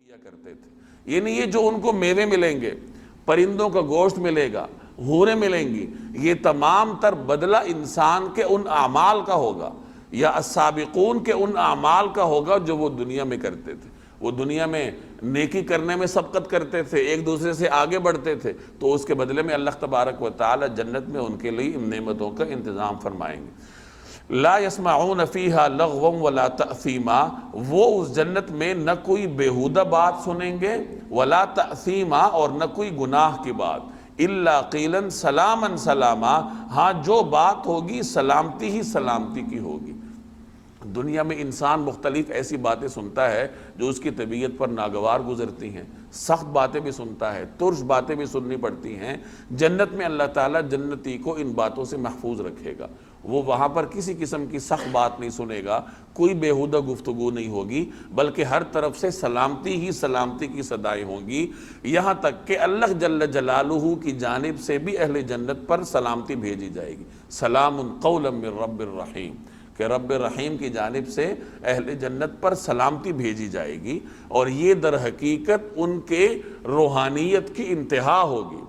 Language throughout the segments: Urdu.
کیا کرتے تھے، یعنی یہ جو ان کو میوے ملیں گے، پرندوں کا گوشت ملے گا، حوریں ملیں گی، یہ تمام تر بدلہ انسان کے ان اعمال کا ہوگا، یا السابقون کے ان اعمال کا ہوگا جو وہ دنیا میں کرتے تھے۔ وہ دنیا میں نیکی کرنے میں سبقت کرتے تھے، ایک دوسرے سے آگے بڑھتے تھے، تو اس کے بدلے میں اللہ تبارک و تعالی جنت میں ان کے لیے ان نعمتوں کا انتظام فرمائیں گے۔ لا يسمعون فیہا لغوا ولا تأثیما، وہ اس جنت میں نہ کوئی بیہودہ بات سنیں گے، ولا تأثیما، اور نہ کوئی گناہ کی بات، الا قیلا سلاما سلاما، ہاں جو بات ہوگی سلامتی ہی سلامتی کی ہوگی۔ دنیا میں انسان مختلف ایسی باتیں سنتا ہے جو اس کی طبیعت پر ناگوار گزرتی ہیں، سخت باتیں بھی سنتا ہے، ترش باتیں بھی سننی پڑتی ہیں۔ جنت میں اللہ تعالیٰ جنتی کو ان باتوں سے محفوظ رکھے گا، وہ وہاں پر کسی قسم کی سخت بات نہیں سنے گا، کوئی بیہودہ گفتگو نہیں ہوگی، بلکہ ہر طرف سے سلامتی ہی سلامتی کی صدائیں ہوں گی، یہاں تک کہ اللہ جل جلالہ کی جانب سے بھی اہل جنت پر سلامتی بھیجی جائے گی۔ سلام قولا من رب الرحیم، کہ رب رحیم کی جانب سے اہل جنت پر سلامتی بھیجی جائے گی، اور یہ در حقیقت ان کے روحانیت کی انتہا ہوگی۔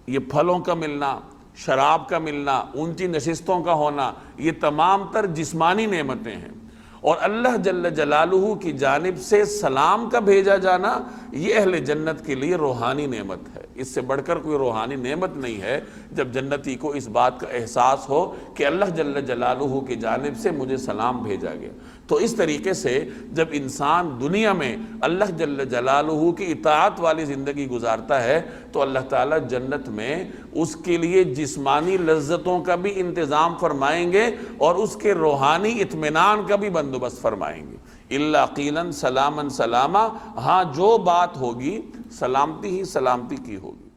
یہ پھلوں کا ملنا، شراب کا ملنا، اونچی نشستوں کا ہونا، یہ تمام تر جسمانی نعمتیں ہیں، اور اللہ جل جلالہ کی جانب سے سلام کا بھیجا جانا یہ اہل جنت کے لیے روحانی نعمت ہے۔ اس سے بڑھ کر کوئی روحانی نعمت نہیں ہے جب جنتی کو اس بات کا احساس ہو کہ اللہ جل جلالہ کی جانب سے مجھے سلام بھیجا گیا۔ تو اس طریقے سے جب انسان دنیا میں اللہ جل جلالہ کی اطاعت والی زندگی گزارتا ہے تو اللہ تعالیٰ جنت میں اس کے لیے جسمانی لذتوں کا بھی انتظام فرمائیں گے اور اس کے روحانی اطمینان کا بھی بندوبست فرمائیں گے۔ الا قیلا سلاما سلاما، ہاں جو بات ہوگی سلامتی ہی سلامتی کی ہوگی۔